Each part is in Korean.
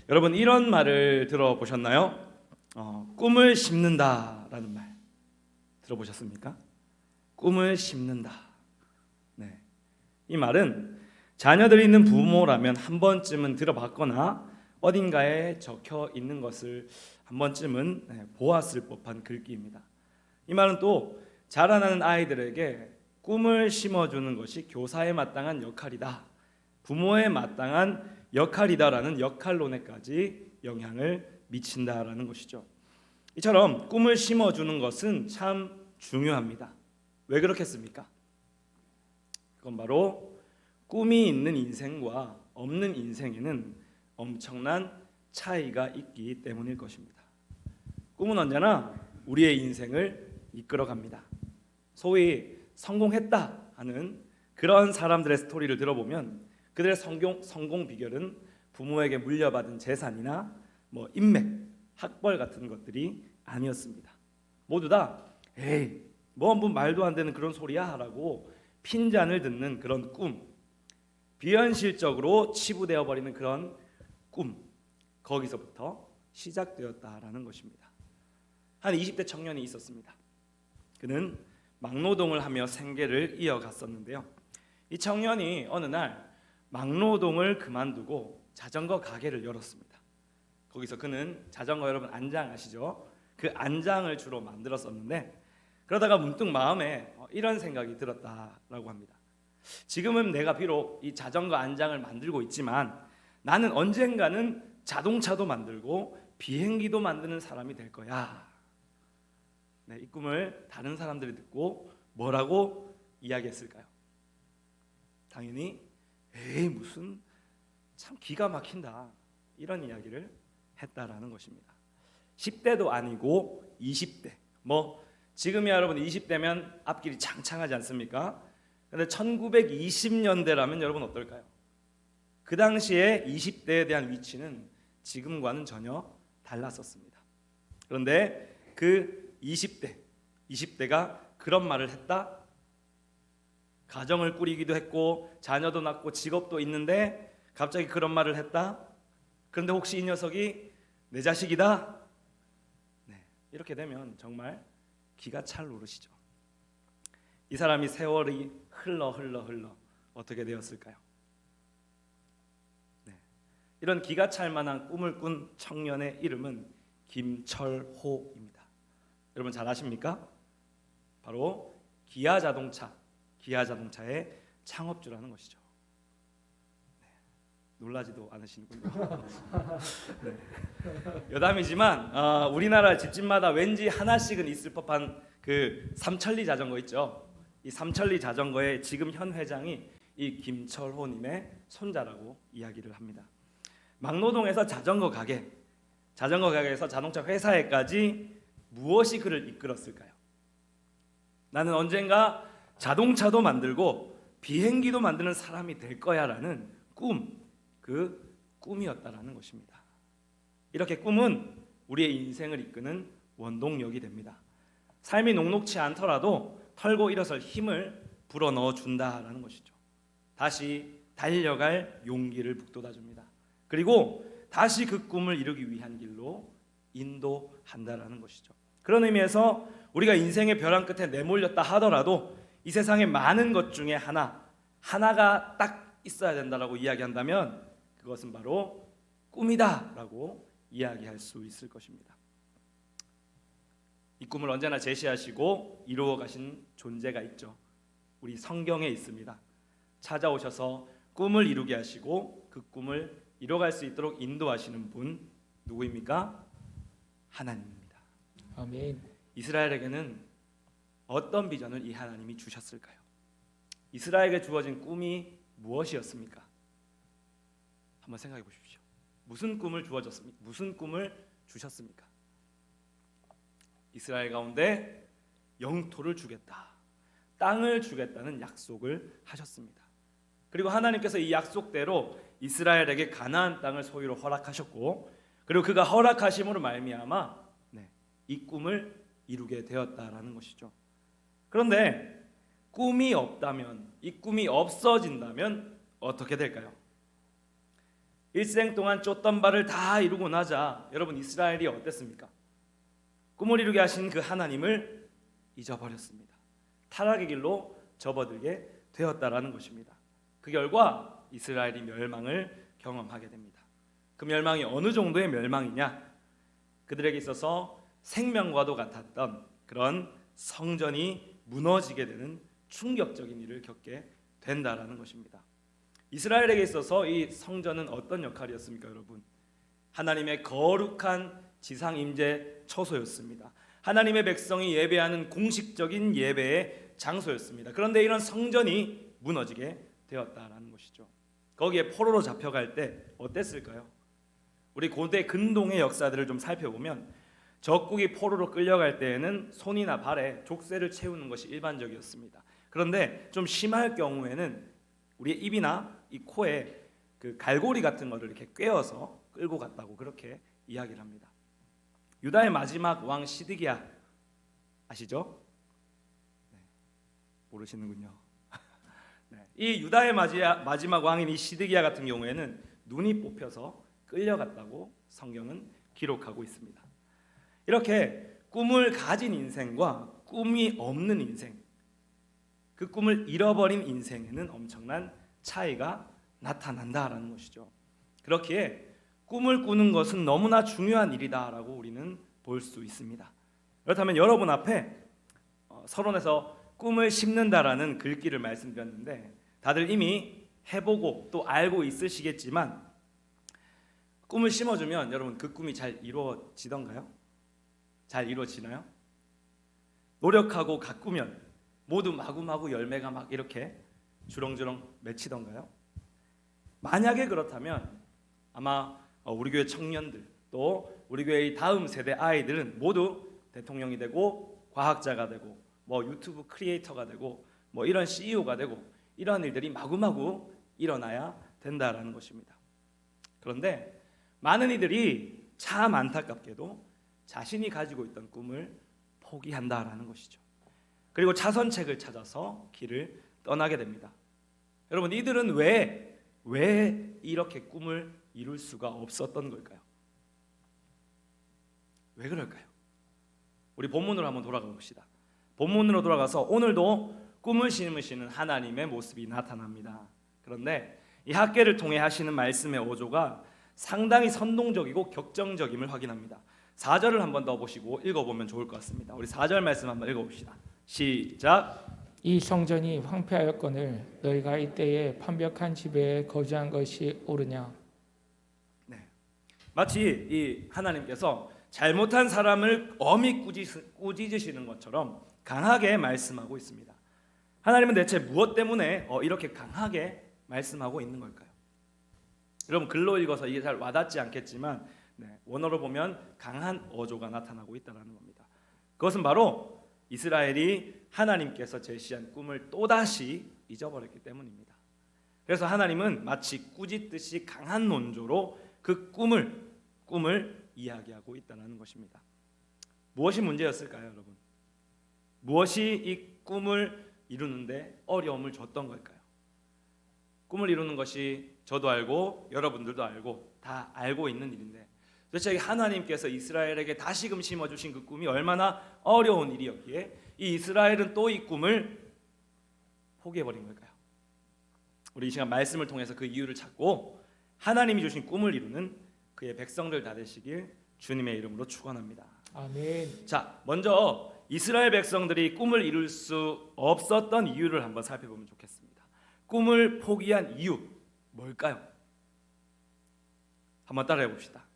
여러분 이런 말을 들어보셨나요? 꿈을 심는다라는 말 들어보셨습니까? 꿈을 심는다. 네. 이 말은 자녀들이 있는 부모라면 한 번쯤은 들어봤거나 어딘가에 적혀 있는 것을 한 번쯤은 보았을 법한 글귀입니다. 이 말은 또 자라나는 아이들에게 꿈을 심어주는 것이 교사에 마땅한 역할이다, 부모에 마땅한 역할이다라는 역할론에까지 영향을 미친다라는 것이죠. 이처럼 꿈을 심어주는 것은 참 중요합니다. 왜 그렇겠습니까? 그건 바로 꿈이 있는 인생과 없는 인생에는 엄청난 차이가 있기 때문일 것입니다. 꿈은 언제나 우리의 인생을 이끌어갑니다. 소위 성공했다 하는 그런 사람들의 스토리를 들어보면 그들의 성공 비결은 부모에게 물려받은 재산이나 인맥, 학벌 같은 것들이 아니었습니다. 모두 다 에이 뭐 말도 안 되는 그런 소리야 라고 핀잔을 듣는 그런 꿈, 비현실적으로 치부되어 버리는 그런 꿈, 거기서부터 시작되었다라는 것입니다. 한 20대 청년이 있었습니다. 그는 막노동을 하며 생계를 이어갔었는데요. 이 청년이 어느 날 막노동을 그만두고 자전거 가게를 열었습니다. 거기서 그는 자전거, 여러분 안장 아시죠? 그 안장을 주로 만들었었는데 그러다가 문득 마음에 이런 생각이 들었다라고 합니다. 지금은 내가 비록 이 자전거 안장을 만들고 있지만 나는 언젠가는 자동차도 만들고 비행기도 만드는 사람이 될 거야. 네, 이 꿈을 다른 사람들이 듣고 뭐라고 이야기했을까요? 당연히 에이 무슨 참 기가 막힌다 이런 이야기를 했다라는 것입니다. 10대도 아니고 20대, 지금이야 여러분 20대면 앞길이 창창하지 않습니까? 근데 1920년대라면 여러분 어떨까요? 그 당시에 20대에 대한 위치는 지금과는 전혀 달랐었습니다. 그런데 그 20대가 그런 말을 했다? 가정을 꾸리기도 했고 자녀도 낳고 직업도 있는데 갑자기 그런 말을 했다? 그런데 혹시 이 녀석이 내 자식이다? 네, 이렇게 되면 정말 기가 찰 노릇이죠. 이 사람이 세월이 흘러 어떻게 되었을까요? 네, 이런 기가 찰 만한 꿈을 꾼 청년의 이름은 김철호입니다. 여러분 잘 아십니까? 바로 기아자동차의 창업주라는 것이죠. 네, 놀라지도 않으시는군요. 네. 여담이지만 우리나라 집집마다 왠지 하나씩은 있을 법한 그 삼천리 자전거 있죠. 이 삼천리 자전거의 지금 현 회장이 이 김철호님의 손자라고 이야기를 합니다. 막노동에서 자전거 가게에서 자동차 회사에까지 무엇이 그를 이끌었을까요? 나는 언젠가 자동차도 만들고 비행기도 만드는 사람이 될 거야라는 그 꿈이었다라는 것입니다. 이렇게 꿈은 우리의 인생을 이끄는 원동력이 됩니다. 삶이 녹록치 않더라도 털고 일어설 힘을 불어넣어 준다라는 것이죠. 다시 달려갈 용기를 북돋아줍니다. 그리고 다시 그 꿈을 이루기 위한 길로 인도한다라는 것이죠. 그런 의미에서 우리가 인생의 벼랑 끝에 내몰렸다 하더라도 이 세상의 많은 것 중에 하나가 딱 있어야 된다라고 이야기한다면 그것은 바로 꿈이다라고 이야기할 수 있을 것입니다. 이 꿈을 언제나 제시하시고 이루어 가신 존재가 있죠. 우리 성경에 있습니다. 찾아오셔서 꿈을 이루게 하시고 그 꿈을 이뤄갈 수 있도록 인도하시는 분 누구입니까? 하나님입니다. 아멘. 이스라엘에게는 어떤 비전을 이 하나님이 주셨을까요? 이스라엘에게 주어진 꿈이 무엇이었습니까? 한번 생각해 보십시오. 무슨 꿈을 주셨습니까? 이스라엘 가운데 영토를 주겠다, 땅을 주겠다는 약속을 하셨습니다. 그리고 하나님께서 이 약속대로 이스라엘에게 가나안 땅을 소유로 허락하셨고, 그리고 그가 허락하심으로 말미암아 이 꿈을 이루게 되었다라는 것이죠. 그런데 꿈이 없다면, 이 꿈이 없어진다면 어떻게 될까요? 일생 동안 쫓던 바를 다 이루고 나자 여러분 이스라엘이 어땠습니까? 꿈을 이루게 하신 그 하나님을 잊어버렸습니다. 타락의 길로 접어들게 되었다라는 것입니다. 그 결과 이스라엘이 멸망을 경험하게 됩니다. 그 멸망이 어느 정도의 멸망이냐? 그들에게 있어서 생명과도 같았던 그런 성전이 무너지게 되는 충격적인 일을 겪게 된다라는 것입니다. 이스라엘에게 있어서 이 성전은 어떤 역할이었습니까, 여러분? 하나님의 거룩한 지상 임재 처소였습니다. 하나님의 백성이 예배하는 공식적인 예배의 장소였습니다. 그런데 이런 성전이 무너지게 되었다라는 것이죠. 거기에 포로로 잡혀갈 때 어땠을까요? 우리 고대 근동의 역사들을 좀 살펴보면 적국이 포로로 끌려갈 때에는 손이나 발에 족쇄를 채우는 것이 일반적이었습니다. 그런데 좀 심할 경우에는 우리의 입이나 이 코에 그 갈고리 같은 거를 이렇게 꿰어서 끌고 갔다고 그렇게 이야기를 합니다. 유다의 마지막 왕 시드기야 아시죠? 네, 모르시는군요. 네, 이 유다의 마지막 왕인 이 시드기야 같은 경우에는 눈이 뽑혀서 끌려갔다고 성경은 기록하고 있습니다. 이렇게 꿈을 가진 인생과 꿈이 없는 인생, 그 꿈을 잃어버린 인생에는 엄청난 차이가 나타난다라는 것이죠. 그렇기에 꿈을 꾸는 것은 너무나 중요한 일이다라고 우리는 볼 수 있습니다. 그렇다면 여러분 앞에 서론에서 꿈을 심는다라는 글귀를 말씀드렸는데 다들 이미 해보고 또 알고 있으시겠지만 꿈을 심어주면 여러분 그 꿈이 잘 이루어지던가요? 잘 이루어지나요? 노력하고 가꾸면 모두 마구마구 열매가 막 이렇게 주렁주렁 맺히던가요? 만약에 그렇다면 아마 우리 교회 청년들 또 우리 교회의 다음 세대 아이들은 모두 대통령이 되고 과학자가 되고 뭐 유튜브 크리에이터가 되고 뭐 이런 CEO가 되고 이런 일들이 마구마구 일어나야 된다라는 것입니다. 그런데 많은 이들이 참 안타깝게도 자신이 가지고 있던 꿈을 포기한다라는 것이죠. 그리고 자선책을 찾아서 길을 떠나게 됩니다. 여러분 이들은 왜 이렇게 꿈을 이룰 수가 없었던 걸까요? 왜 그럴까요? 우리 본문으로 한번 돌아가 봅시다. 본문으로 돌아가서 오늘도 꿈을 심으시는 하나님의 모습이 나타납니다. 그런데 이 학계를 통해 하시는 말씀의 어조가 상당히 선동적이고 격정적임을 확인합니다. 4절을 한번 더 보시고 읽어보면 좋을 것 같습니다. 우리 4절 말씀 한번 읽어봅시다. 시작. 이 성전이 황폐하였거늘 너희가 이때에 판벽한 집에 거주한 것이 옳으냐? 네, 마치 이 하나님께서 잘못한 사람을 엄히 꾸짖으시는 것처럼 강하게 말씀하고 있습니다. 하나님은 대체 무엇 때문에 이렇게 강하게 말씀하고 있는 걸까요? 여러분 글로 읽어서 이게 잘 와닿지 않겠지만 원어로 보면 강한 어조가 나타나고 있다는 겁니다. 그것은 바로 이스라엘이 하나님께서 제시한 꿈을 또다시 잊어버렸기 때문입니다. 그래서 하나님은 마치 꾸짖듯이 강한 논조로 그 꿈을 이야기하고 있다는 것입니다. 무엇이 문제였을까요, 여러분? 무엇이 이 꿈을 이루는데 어려움을 줬던 걸까요? 꿈을 이루는 것이 저도 알고 여러분들도 알고 다 알고 있는 일인데 도대체 하나님께서 이스라엘에게 다시금 심어주신 그 꿈이 얼마나 어려운 일이었기에 이 이스라엘은 또 이 꿈을 포기해버린 걸까요? 우리 이 시간 말씀을 통해서 그 이유를 찾고 하나님이 주신 꿈을 이루는 그의 백성들 다 되시길 주님의 이름으로 축원합니다. 아멘. 자, 먼저 이스라엘 백성들이 꿈을 이룰 수 없었던 이유를 한번 살펴보면 좋겠습니다. 꿈을 포기한 이유 뭘까요? 한번 따라해 봅시다.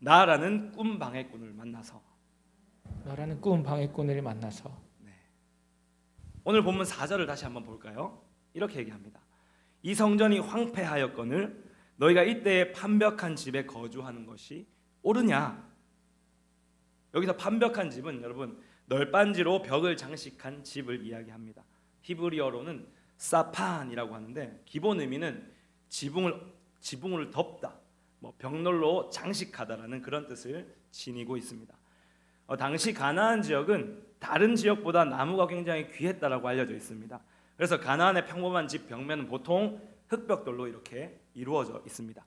나라는 꿈 방해꾼을 만나서. 너라는 꿈 방해꾼을 만나서. 네. 오늘 본문 4절을 다시 한번 볼까요? 이렇게 얘기합니다. 이 성전이 황폐하였거늘 너희가 이때에 판벽한 집에 거주하는 것이 옳으냐? 여기서 판벽한 집은 여러분 널빤지로 벽을 장식한 집을 이야기합니다. 히브리어로는 사판이라고 하는데 기본 의미는 지붕을 덮다, 벽난로 장식하다라는 그런 뜻을 지니고 있습니다. 당시 가나안 지역은 다른 지역보다 나무가 굉장히 귀했다라고 알려져 있습니다. 그래서 가나안의 평범한 집 벽면은 보통 흙벽돌로 이렇게 이루어져 있습니다.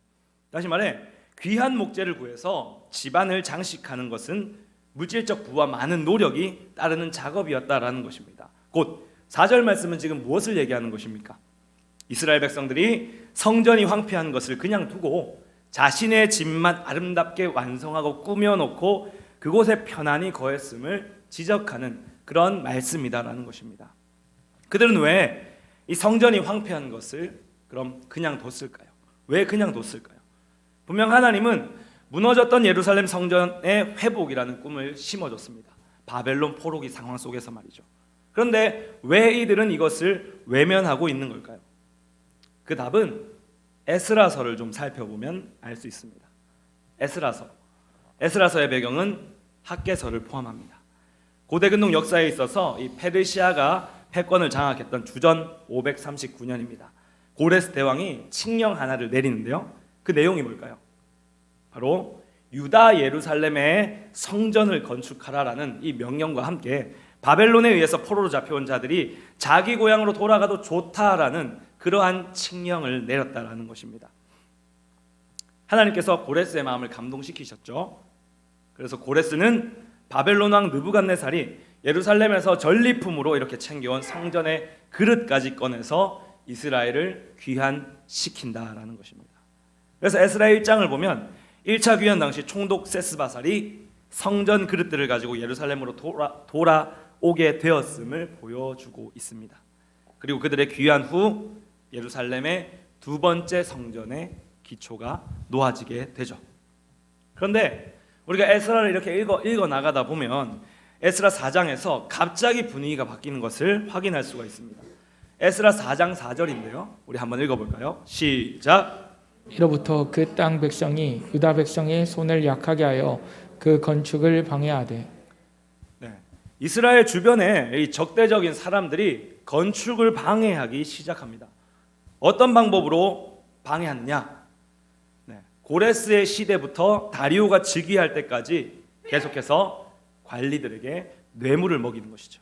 다시 말해 귀한 목재를 구해서 집안을 장식하는 것은 물질적 부와 많은 노력이 따르는 작업이었다라는 것입니다. 곧 4절 말씀은 지금 무엇을 얘기하는 것입니까? 이스라엘 백성들이 성전이 황폐한 것을 그냥 두고 자신의 집만 아름답게 완성하고 꾸며놓고 그곳에 편안히 거했음을 지적하는 그런 말씀이다라는 것입니다. 그들은 왜 이 성전이 황폐한 것을 그럼 그냥 뒀을까요? 왜 그냥 뒀을까요? 분명 하나님은 무너졌던 예루살렘 성전의 회복이라는 꿈을 심어줬습니다. 바벨론 포로기 상황 속에서 말이죠. 그런데 왜 이들은 이것을 외면하고 있는 걸까요? 그 답은 에스라서를 좀 살펴보면 알 수 있습니다. 에스라서의 배경은 학개서를 포함합니다. 고대 근동 역사에 있어서 이 페르시아가 패권을 장악했던 주전 539년입니다. 고레스 대왕이 칙령 하나를 내리는데요. 그 내용이 뭘까요? 바로 유다 예루살렘에 성전을 건축하라라는 이 명령과 함께 바벨론에 의해서 포로로 잡혀온 자들이 자기 고향으로 돌아가도 좋다라는 그러한 칙령을 내렸다라는 것입니다. 하나님께서 고레스의 마음을 감동시키셨죠. 그래서 고레스는 바벨론 왕 느부갓네살이 예루살렘에서 전리품으로 이렇게 챙겨온 성전의 그릇까지 꺼내서 이스라엘을 귀환시킨다라는 것입니다. 그래서 에스라 1장을 보면 1차 귀환 당시 총독 세스바살이 성전 그릇들을 가지고 예루살렘으로 돌아오게 되었음을 보여주고 있습니다. 그리고 그들의 귀환 후 예루살렘의 두 번째 성전의 기초가 놓아지게 되죠. 그런데 우리가 에스라를 이렇게 읽어 나가다 보면 에스라 4장에서 갑자기 분위기가 바뀌는 것을 확인할 수가 있습니다. 에스라 4장 4절인데요. 우리 한번 읽어볼까요? 시작. 이로부터 그 땅 백성이 유다 백성의 손을 약하게 하여 그 건축을 방해하되. 네, 이스라엘 주변에 이 적대적인 사람들이 건축을 방해하기 시작합니다. 어떤 방법으로 방해하느냐? 고레스의 시대부터 다리오가 즉위할 때까지 계속해서 관리들에게 뇌물을 먹이는 것이죠.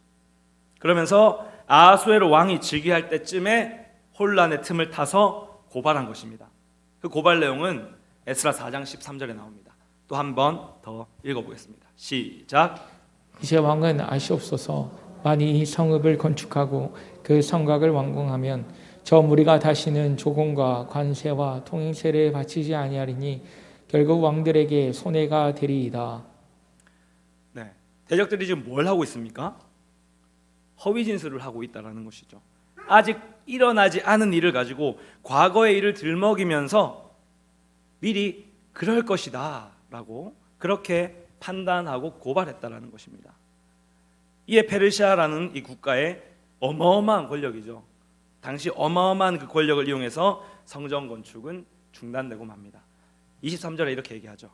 그러면서 아하수에로 왕이 즉위할 때쯤에 혼란의 틈을 타서 고발한 것입니다. 그 고발 내용은 에스라 4장 13절에 나옵니다. 또 한 번 더 읽어보겠습니다. 시작. 이제 왕은 아시옵소서. 만일 이 성읍을 건축하고 그 성곽을 완공하면 저 무리가 다시는 조공과 관세와 통행세를 바치지 아니하리니 결국 왕들에게 손해가 되리이다. 네, 대적들이 지금 뭘 하고 있습니까? 허위 진술을 하고 있다라는 것이죠. 아직 일어나지 않은 일을 가지고 과거의 일을 들먹이면서 미리 그럴 것이다라고 그렇게 판단하고 고발했다라는 것입니다. 이에 페르시아라는 이 국가의 어마어마한 권력이죠. 당시 어마어마한 그 권력을 이용해서 성전 건축은 중단되고 맙니다. 23절에 이렇게 얘기하죠.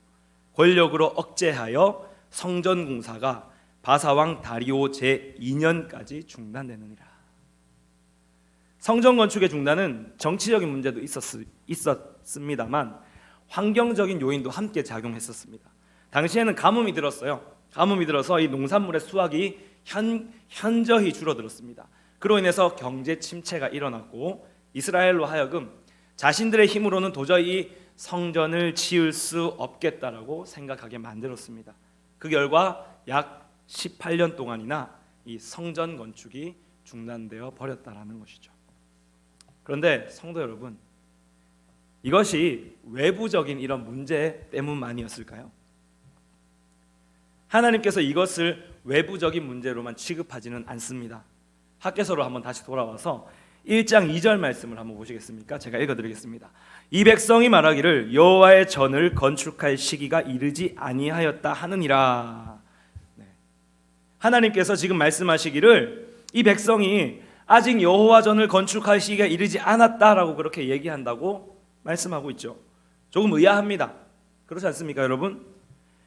권력으로 억제하여 성전 공사가 바사왕 다리오 제2년까지 중단되느니라. 성전 건축의 중단은 정치적인 문제도 있었습니다만 환경적인 요인도 함께 작용했었습니다. 당시에는 가뭄이 들었어요. 가뭄이 들어서 이 농산물의 수확이 현저히 줄어들었습니다. 그로 인해서 경제 침체가 일어났고 이스라엘로 하여금 자신들의 힘으로는 도저히 성전을 지을 수 없겠다라고 생각하게 만들었습니다. 그 결과 약 18년 동안이나 이 성전 건축이 중단되어 버렸다라는 것이죠. 그런데 성도 여러분, 이것이 외부적인 이런 문제 때문만이었을까요? 하나님께서 이것을 외부적인 문제로만 취급하지는 않습니다. 학개서로 한번 다시 돌아와서 1장 2절 말씀을 한번 보시겠습니까? 제가 읽어드리겠습니다. 이 백성이 말하기를 여호와의 전을 건축할 시기가 이르지 아니하였다 하느니라. 네. 하나님께서 지금 말씀하시기를 이 백성이 아직 여호와 전을 건축할 시기가 이르지 않았다라고 그렇게 얘기한다고 말씀하고 있죠. 조금 의아합니다. 그렇지 않습니까, 여러분?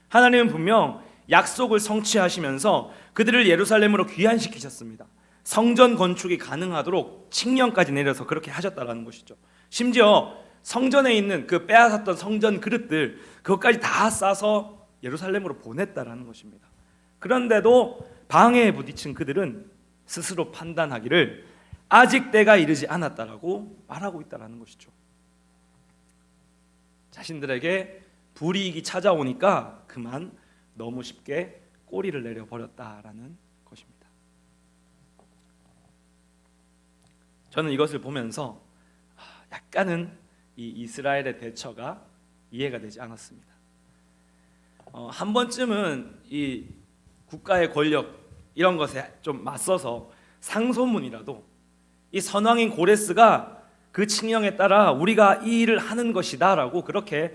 하나님은 분명 약속을 성취하시면서 그들을 예루살렘으로 귀환시키셨습니다. 성전 건축이 가능하도록 칙령까지 내려서 그렇게 하셨다라는 것이죠. 심지어 성전에 있는 그 빼앗았던 성전 그릇들 그것까지 다 싸서 예루살렘으로 보냈다라는 것입니다. 그런데도 방해에 부딪힌 그들은 스스로 판단하기를 아직 때가 이르지 않았다라고 말하고 있다라는 것이죠. 자신들에게 불이익이 찾아오니까 그만 너무 쉽게 꼬리를 내려버렸다라는 것입니다. 저는 이것을 보면서 약간은 이 이스라엘의 대처가 이해가 되지 않았습니다. 한 번쯤은 이 국가의 권력 이런 것에 좀 맞서서 상소문이라도 이 선왕인 고레스가 그 칙령에 따라 우리가 이 일을 하는 것이다라고 그렇게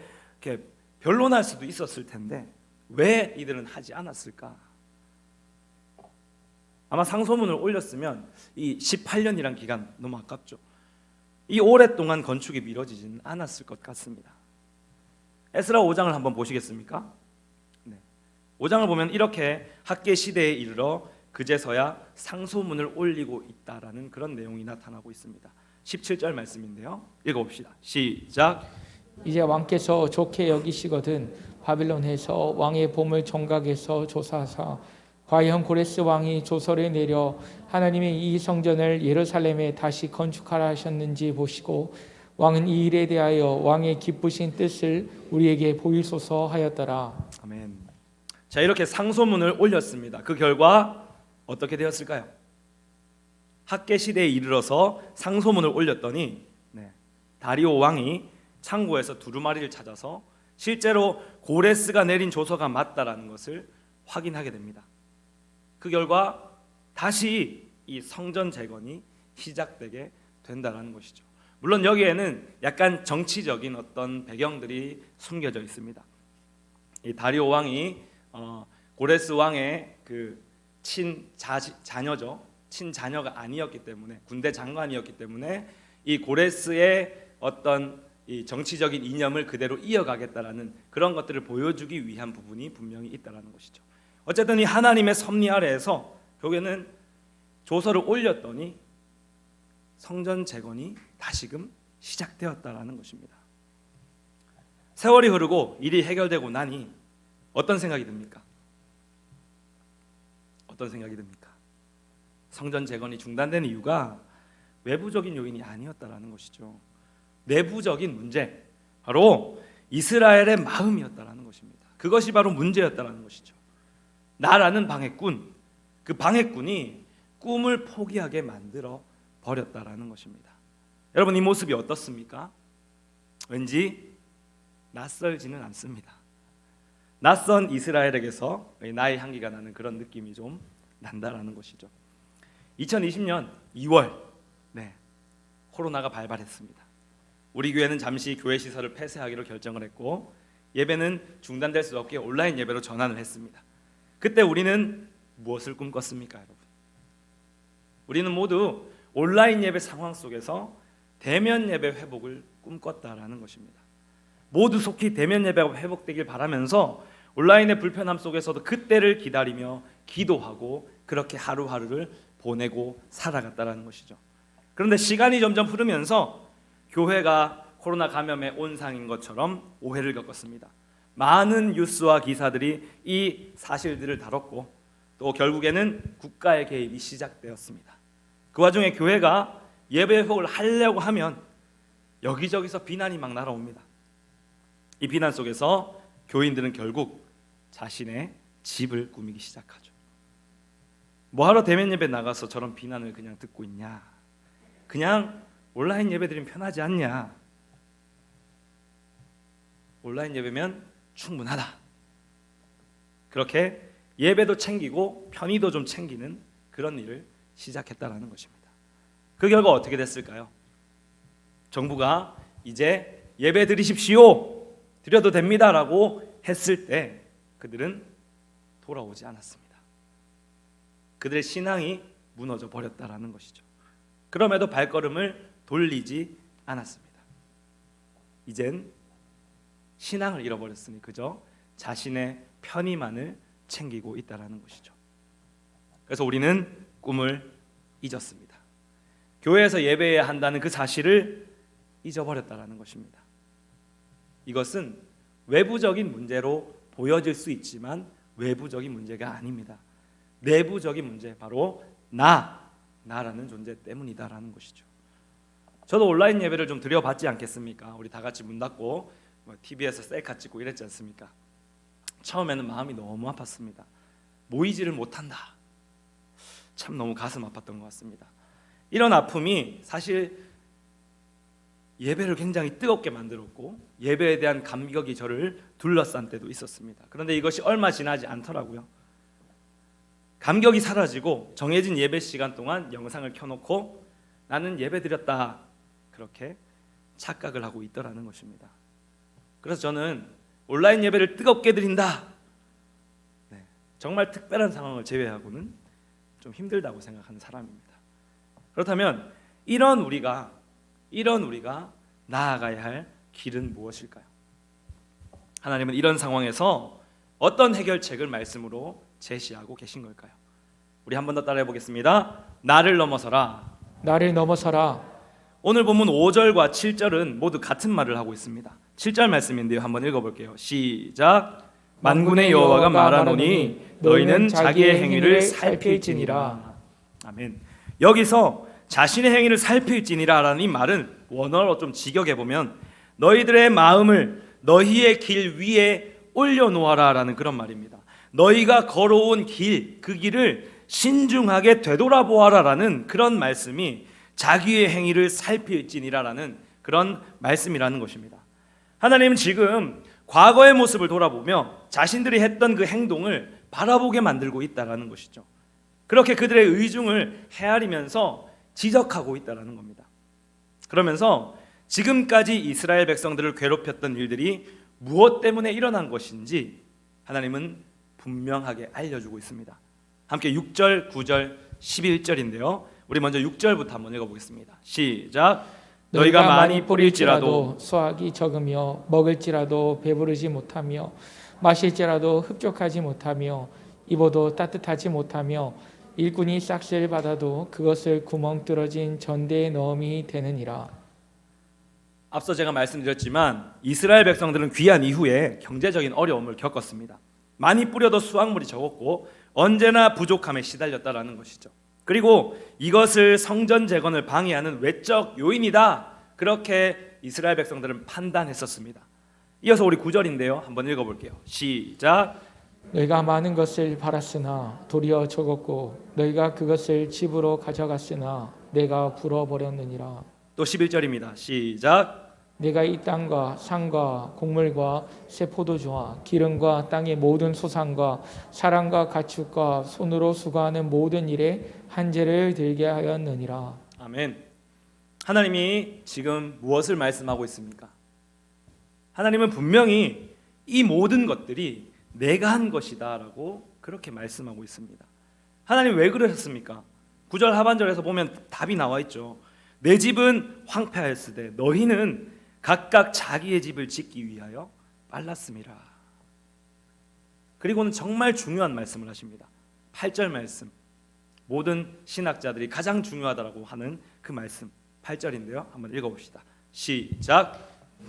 변론할 수도 있었을 텐데 왜 이들은 하지 않았을까? 아마 상소문을 올렸으면 이 18년이란 기간 너무 아깝죠. 이 오랫동안 건축이 미뤄지지는 않았을 것 같습니다. 에스라 5장을 한번 보시겠습니까? 네. 5장을 보면 이렇게 학계 시대에 이르러 그제서야 상소문을 올리고 있다라는 그런 내용이 나타나고 있습니다. 17절 말씀인데요. 읽어봅시다. 시작. 이제 왕께서 좋게 여기시거든 바빌론에서 왕의 보물 정각에서 조사하사 과연 고레스 왕이 조서를 내려 하나님의 이 성전을 예루살렘에 다시 건축하라 하셨는지 보시고 왕은 이 일에 대하여 왕의 기쁘신 뜻을 우리에게 보이소서 하였더라. 아멘. 자, 이렇게 상소문을 올렸습니다. 그 결과 어떻게 되었을까요? 학계 시대에 이르러서 상소문을 올렸더니 다리오 왕이 창고에서 두루마리를 찾아서 실제로 고레스가 내린 조서가 맞다라는 것을 확인하게 됩니다. 그 결과 다시 이 성전 재건이 시작되게 된다라는 것이죠. 물론 여기에는 약간 정치적인 어떤 배경들이 숨겨져 있습니다. 이 다리오 왕이 고레스 왕의 그 친자녀죠. 친자녀가 아니었기 때문에 군대 장관이었기 때문에 이 고레스의 어떤 이 정치적인 이념을 그대로 이어가겠다라는 그런 것들을 보여주기 위한 부분이 분명히 있다라는 것이죠. 어쨌든 이 하나님의 섭리 아래에서 결국에는 조서를 올렸더니 성전 재건이 다시금 시작되었다라는 것입니다. 세월이 흐르고 일이 해결되고 나니 어떤 생각이 듭니까? 어떤 생각이 듭니까? 성전 재건이 중단된 이유가 외부적인 요인이 아니었다라는 것이죠. 내부적인 문제, 바로 이스라엘의 마음이었다라는 것입니다. 그것이 바로 문제였다라는 것이죠. 나라는 방해꾼, 그 방해꾼이 꿈을 포기하게 만들어 버렸다라는 것입니다. 여러분, 이 모습이 어떻습니까? 왠지 낯설지는 않습니다. 낯선 이스라엘에게서 나의 향기가 나는 그런 느낌이 좀 난다라는 것이죠. 2020년 2월 코로나가 발발했습니다. 우리 교회는 잠시 교회 시설을 폐쇄하기로 결정을 했고 예배는 중단될 수 없게 온라인 예배로 전환을 했습니다. 그때 우리는 무엇을 꿈꿨습니까, 여러분? 우리는 모두 온라인 예배 상황 속에서 대면 예배 회복을 꿈꿨다라는 것입니다. 모두 속히 대면 예배가 회복되길 바라면서 온라인의 불편함 속에서도 그때를 기다리며 기도하고 그렇게 하루하루를 보내고 살아갔다라는 것이죠. 그런데 시간이 점점 흐르면서 교회가 코로나 감염의 온상인 것처럼 오해를 겪었습니다. 많은 뉴스와 기사들이 이 사실들을 다뤘고 또 결국에는 국가의 개입이 시작되었습니다. 그 와중에 교회가 예배 회복을 하려고 하면 여기저기서 비난이 막 날아옵니다. 이 비난 속에서 교인들은 결국 자신의 집을 꾸미기 시작하죠. 뭐하러 대면 예배 나가서 저런 비난을 그냥 듣고 있냐? 그냥 온라인 예배 드리면 편하지 않냐? 온라인 예배면 충분하다. 그렇게 예배도 챙기고 편의도 좀 챙기는 그런 일을 시작했다라는 것입니다. 그 결과 어떻게 됐을까요? 정부가 이제 예배 드리십시오, 드려도 됩니다라고 했을 때 그들은 돌아오지 않았습니다. 그들의 신앙이 무너져 버렸다라는 것이죠. 그럼에도 발걸음을 돌리지 않았습니다. 이젠 신앙을 잃어버렸으니 그저 자신의 편의만을 챙기고 있다라는 것이죠. 그래서 우리는 꿈을 잊었습니다. 교회에서 예배해야 한다는 그 사실을 잊어버렸다라는 것입니다. 이것은 외부적인 문제로 보여질 수 있지만 외부적인 문제가 아닙니다. 내부적인 문제, 바로 나라는 존재 때문이다라는 것이죠. 저도 온라인 예배를 좀 드려봤지 않겠습니까? 우리 다 같이 문 닫고 뭐 TV에서 셀카 찍고 이랬지 않습니까? 처음에는 마음이 너무 아팠습니다. 모이지를 못한다. 참 너무 가슴 아팠던 것 같습니다. 이런 아픔이 사실 예배를 굉장히 뜨겁게 만들었고 예배에 대한 감격이 저를 둘러싼 때도 있었습니다. 그런데 이것이 얼마 지나지 않더라고요. 감격이 사라지고 정해진 예배 시간 동안 영상을 켜놓고 나는 예배 드렸다 그렇게 착각을 하고 있더라는 것입니다. 그래서 저는 온라인 예배를 뜨겁게 드린다, 정말 특별한 상황을 제외하고는 좀 힘들다고 생각하는 사람입니다. 그렇다면 이런 우리가 나아가야 할 길은 무엇일까요? 하나님은 이런 상황에서 어떤 해결책을 말씀으로 제시하고 계신 걸까요? 우리 한 번 더 따라해 보겠습니다. 나를 넘어서라. 나를 넘어서라. 오늘 본문 5절과 7절은 모두 같은 말을 하고 있습니다. 7절 말씀인데요. 한번 읽어볼게요. 시작. 만군의 여호와가 말하노니 너희는 자기의 행위를 살필지니라. 아멘. 여기서 자신의 행위를 살필지니라라는 이 말은 원어로 좀 직역해보면 너희들의 마음을 너희의 길 위에 올려놓아라라는 그런 말입니다. 너희가 걸어온 길, 그 길을 신중하게 되돌아보아라라는 그런 말씀이 자기의 행위를 살필지니라라는 그런 말씀이라는 것입니다. 하나님은 지금 과거의 모습을 돌아보며 자신들이 했던 그 행동을 바라보게 만들고 있다라는 것이죠. 그렇게 그들의 의중을 헤아리면서 지적하고 있다라는 겁니다. 그러면서 지금까지 이스라엘 백성들을 괴롭혔던 일들이 무엇 때문에 일어난 것인지 하나님은 분명하게 알려주고 있습니다. 함께 6절, 9절, 11절인데요. 우리 먼저 6절부터 한번 읽어보겠습니다. 시작. 너희가 많이 뿌릴지라도 수확이 적으며 먹을지라도 배부르지 못하며 마실지라도 흡족하지 못하며 입어도 따뜻하지 못하며 일꾼이 싹쓸 받아도 그것을 구멍 뚫어진 전대에 넣음이 되느니라. 앞서 제가 말씀드렸지만 이스라엘 백성들은 귀환 이후에 경제적인 어려움을 겪었습니다. 많이 뿌려도 수확물이 적었고 언제나 부족함에 시달렸다라는 것이죠. 그리고 이것을 성전 재건을 방해하는 외적 요인이다, 그렇게 이스라엘 백성들은 판단했었습니다. 이어서 우리 9절인데요. 한번 읽어볼게요. 시작. 너희가 많은 것을 팔았으나 도리어 적었고 너희가 그것을 집으로 가져갔으나 내가 불어버렸느니라. 또 11절입니다. 시작. 내가 이 땅과 산과 곡물과 새 포도주와 기름과 땅의 모든 소산과 사람과 가축과 손으로 수고하는 모든 일에 한재를 들게 하였느니라. 아멘. 하나님이 지금 무엇을 말씀하고 있습니까? 하나님은 분명히 이 모든 것들이 내가 한 것이다 라고 그렇게 말씀하고 있습니다. 하나님 왜 그러셨습니까? 9절 하반절에서 보면 답이 나와 있죠. 내 집은 황폐하였으되 너희는 각각 자기의 집을 짓기 위하여 빨랐음이라. 그리고는 정말 중요한 말씀을 하십니다. 8절 말씀, 모든 신학자들이 가장 중요하다고 하는 그 말씀 8절인데요. 한번 읽어봅시다. 시작.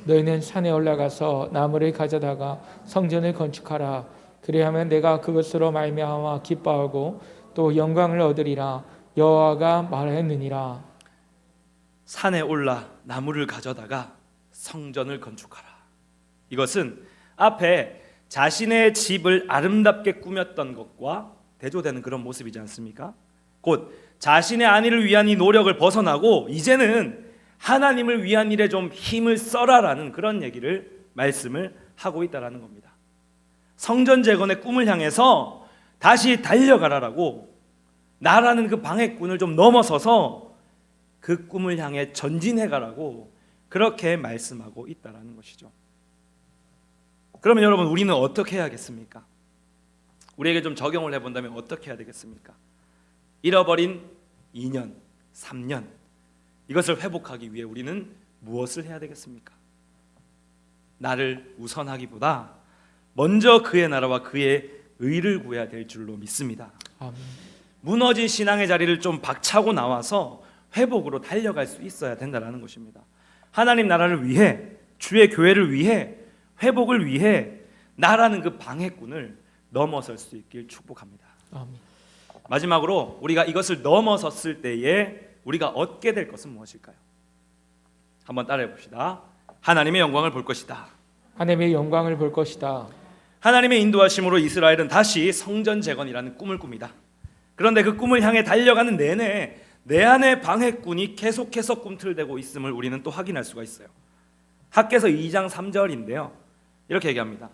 너희는 산에 올라가서 나무를 가져다가 성전을 건축하라. 그리하면 내가 그것으로 말미암아 기뻐하고 또 영광을 얻으리라. 여호와가 말했느니라. 산에 올라 나무를 가져다가 성전을 건축하라. 이것은 앞에 자신의 집을 아름답게 꾸몄던 것과 대조되는 그런 모습이지 않습니까? 곧 자신의 안위를 위한 이 노력을 벗어나고 이제는 하나님을 위한 일에 좀 힘을 써라라는 그런 얘기를 말씀을 하고 있다라는 겁니다. 성전 재건의 꿈을 향해서 다시 달려가라라고, 나라는 그 방해꾼을 좀 넘어서서 그 꿈을 향해 전진해가라고 그렇게 말씀하고 있다라는 것이죠. 그러면 여러분, 우리는 어떻게 해야겠습니까? 우리에게 좀 적용을 해본다면 어떻게 해야 되겠습니까? 잃어버린 2년, 3년, 이것을 회복하기 위해 우리는 무엇을 해야 되겠습니까? 나를 우선하기보다 먼저 그의 나라와 그의 의를 구해야 될 줄로 믿습니다. 아멘. 무너진 신앙의 자리를 좀 박차고 나와서 회복으로 달려갈 수 있어야 된다는 것입니다. 하나님 나라를 위해, 주의 교회를 위해, 회복을 위해 나라는 그 방해꾼을 넘어설 수 있길 축복합니다. 아멘. 마지막으로 우리가 이것을 넘어섰을 때에 우리가 얻게 될 것은 무엇일까요? 한번 따라해 봅시다. 하나님의 영광을 볼 것이다. 하나님의 영광을 볼 것이다. 하나님의 인도하심으로 이스라엘은 다시 성전 재건이라는 꿈을 꿉니다. 그런데 그 꿈을 향해 달려가는 내내 내 안에 방해꾼이 계속해서 꿈틀대고 있음을 우리는 또 확인할 수가 있어요. 학개서 2장 3절인데요. 이렇게 얘기합니다.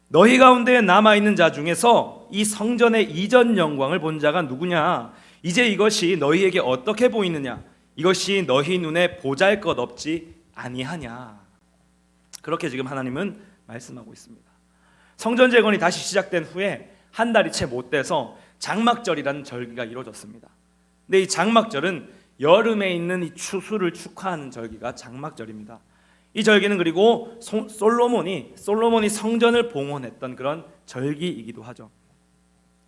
너희 가운데 남아있는 자 중에서 이 성전의 이전 영광을 본 자가 누구냐? 이제 이것이 너희에게 어떻게 보이느냐? 이것이 너희 눈에 보잘것없지 아니하냐? 그렇게 지금 하나님은 말씀하고 있습니다. 성전 재건이 다시 시작된 후에 한 달이 채 못 돼서 장막절이라는 절기가 이루어졌습니다. 근데 이 장막절은 여름에 있는 이 추수를 축하하는 절기가 장막절입니다. 이 절기는 그리고 솔로몬이 성전을 봉헌했던 그런 절기이기도 하죠.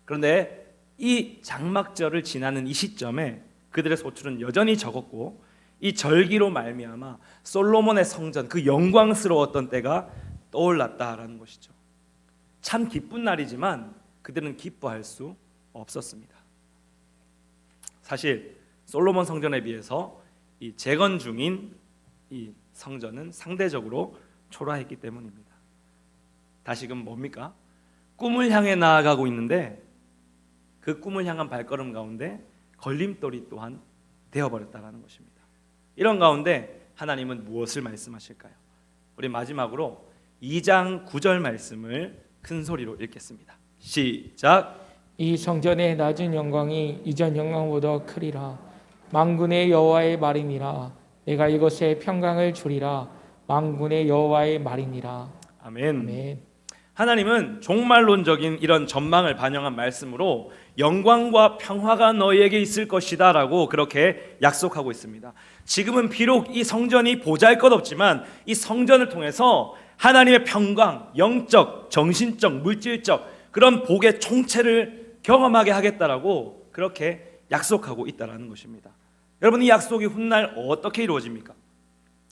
그런데 이 장막절을 지나는 이 시점에 그들의 소출은 여전히 적었고 이 절기로 말미암아 솔로몬의 성전 그 영광스러웠던 때가 떠올랐다라는 것이죠. 참 기쁜 날이지만 그들은 기뻐할 수 없었습니다. 사실 솔로몬 성전에 비해서 이 재건 중인 이 성전은 상대적으로 초라했기 때문입니다. 다시금 뭡니까? 꿈을 향해 나아가고 있는데 그 꿈을 향한 발걸음 가운데 걸림돌이 또한 되어버렸다는 것입니다. 이런 가운데 하나님은 무엇을 말씀하실까요? 우리 마지막으로 2장 9절 말씀을 큰 소리로 읽겠습니다. 시작. 이 성전의 낮은 영광이 이전 영광보다 크리라. 만군의 여호와의 말이니라. 내가 이것에 평강을 주리라. 만군의 여호와의 말이니라. 아멘. 아멘. 하나님은 종말론적인 이런 전망을 반영한 말씀으로 영광과 평화가 너희에게 있을 것이다 라고 그렇게 약속하고 있습니다. 지금은 비록 이 성전이 보잘것없지만 이 성전을 통해서 하나님의 평강, 영적, 정신적, 물질적 그런 복의 총체를 경험하게 하겠다라고 그렇게 약속하고 있다라는 것입니다. 여러분, 이 약속이 훗날 어떻게 이루어집니까?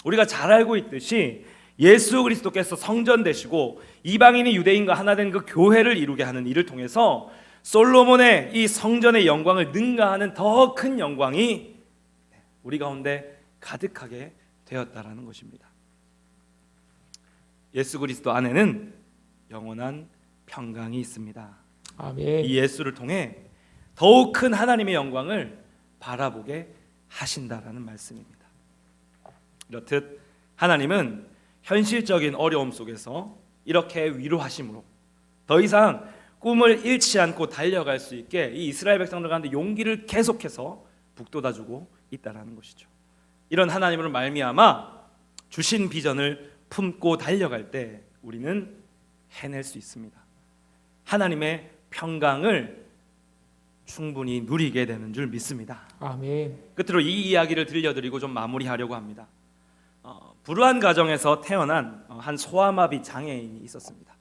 우리가 잘 알고 있듯이 예수 그리스도께서 성전 되시고 이방인이 유대인과 하나 된 그 교회를 이루게 하는 일을 통해서 솔로몬의 이 성전의 영광을 능가하는 더 큰 영광이 우리 가운데 가득하게 되었다라는 것입니다. 예수 그리스도 안에는 영원한 평강이 있습니다. 아멘. 이 예수를 통해 더욱 큰 하나님의 영광을 바라보게 하신다라는 말씀입니다. 이렇듯 하나님은 현실적인 어려움 속에서 이렇게 위로하심으로 더 이상 꿈을 잃지 않고 달려갈 수 있게 이 이스라엘 백성들 가운데 용기를 계속해서 북돋아주고 있다는 것이죠. 이런 하나님으로 말미암아 주신 비전을 품고 달려갈 때 우리는 해낼 수 있습니다. 하나님의 평강을 충분히 누리게 되는 줄 믿습니다. 아멘. 끝으로 이 이야기를 들려드리고 좀 마무리하려고 합니다. 불우한 가정에서 태어난 한 소아마비 장애인이 있었습니다.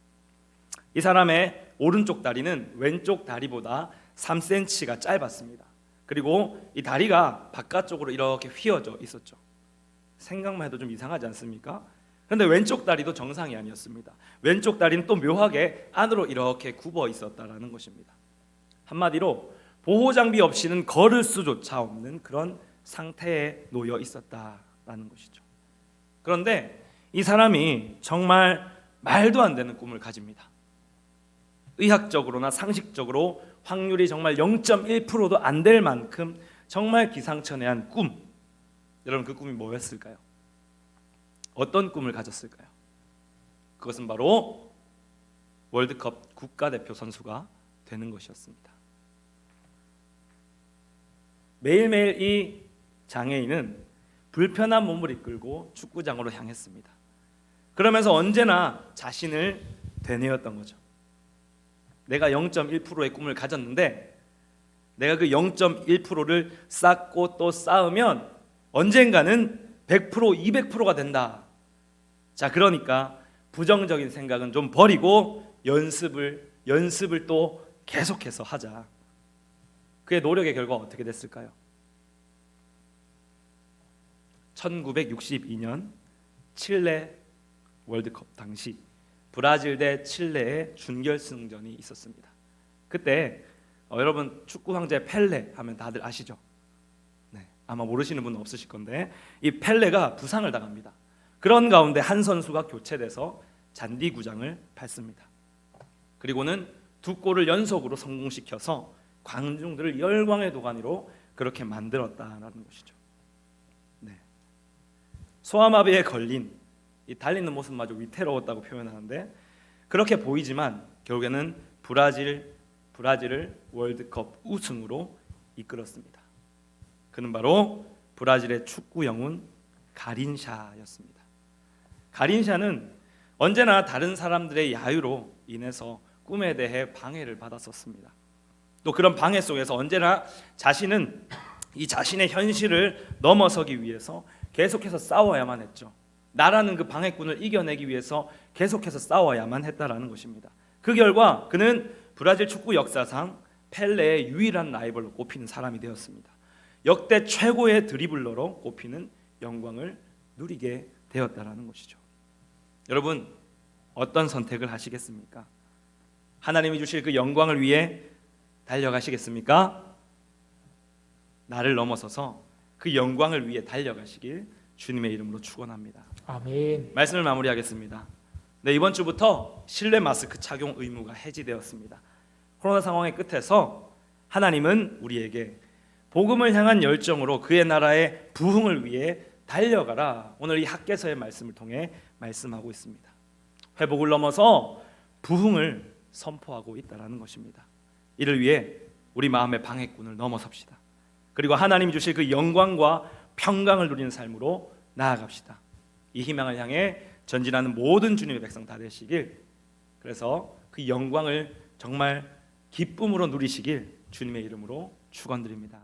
이 사람의 오른쪽 다리는 왼쪽 다리보다 3cm가 짧았습니다. 그리고 이 다리가 바깥쪽으로 이렇게 휘어져 있었죠. 생각만 해도 좀 이상하지 않습니까? 그런데 왼쪽 다리도 정상이 아니었습니다. 왼쪽 다리는 또 묘하게 안으로 이렇게 굽어 있었다라는 것입니다. 한마디로 보호 장비 없이는 걸을 수조차 없는 그런 상태에 놓여 있었다라는 것이죠. 그런데 이 사람이 정말 말도 안 되는 꿈을 가집니다. 의학적으로나 상식적으로 확률이 정말 0.1%도 안 될 만큼 정말 기상천외한 꿈. 여러분, 그 꿈이 뭐였을까요? 어떤 꿈을 가졌을까요? 그것은 바로 월드컵 국가대표 선수가 되는 것이었습니다. 매일매일 이 장애인은 불편한 몸을 이끌고 축구장으로 향했습니다. 그러면서 언제나 자신을 되뇌었던 거죠. 내가 0.1%의 꿈을 가졌는데 내가 그 0.1%를 쌓고 또 쌓으면 언젠가는 100%, 200%가 된다. 자, 그러니까 부정적인 생각은 좀 버리고 연습을 또 계속해서 하자. 그의 노력의 결과가 어떻게 됐을까요? 1962년 칠레 월드컵 당시 브라질 대 칠레의 준결승전이 있었습니다. 그때 여러분 축구 황제 펠레 하면 다들 아시죠? 네, 아마 모르시는 분은 없으실 건데 이 펠레가 부상을 당합니다. 그런 가운데 한 선수가 교체돼서 잔디구장을 밟습니다. 그리고는 2골을 연속으로 성공시켜서 관중들을 열광의 도가니로 그렇게 만들었다라는 것이죠. 네. 소아마비에 걸린 이 달리는 모습마저 위태로웠다고 표현하는데, 그렇게 보이지만 결국에는 브라질을 월드컵 우승으로 이끌었습니다. 그는 바로 브라질의 축구 영웅 가린샤였습니다. 가린샤는 언제나 다른 사람들의 야유로 인해서 꿈에 대해 방해를 받았었습니다. 또 그런 방해 속에서 언제나 자신은 이 자신의 현실을 넘어서기 위해서 계속해서 싸워야만 했죠. 나라는 그 방해꾼을 이겨내기 위해서 계속해서 싸워야만 했다라는 것입니다. 그 결과 그는 브라질 축구 역사상 펠레의 유일한 라이벌로 꼽히는 사람이 되었습니다. 역대 최고의 드리블러로 꼽히는 영광을 누리게 되었다라는 것이죠. 여러분, 어떤 선택을 하시겠습니까? 하나님이 주실 그 영광을 위해 달려가시겠습니까? 나를 넘어서서 그 영광을 위해 달려가시길 주님의 이름으로 축원합니다. 아멘. 말씀을 마무리하겠습니다. 네, 이번 주부터 실내 마스크 착용 의무가 해지되었습니다. 코로나 상황의 끝에서 하나님은 우리에게 복음을 향한 열정으로 그의 나라의 부흥을 위해 달려가라, 오늘 이 학개서의 말씀을 통해 말씀하고 있습니다. 회복을 넘어서 부흥을 선포하고 있다라는 것입니다. 이를 위해 우리 마음의 방해꾼을 넘어섭시다. 그리고 하나님이 주실 그 영광과 평강을 누리는 삶으로 나아갑시다. 이 희망을 향해 전진하는 모든 주님의 백성 다 되시길, 그래서 그 영광을 정말 기쁨으로 누리시길 주님의 이름으로 축원드립니다.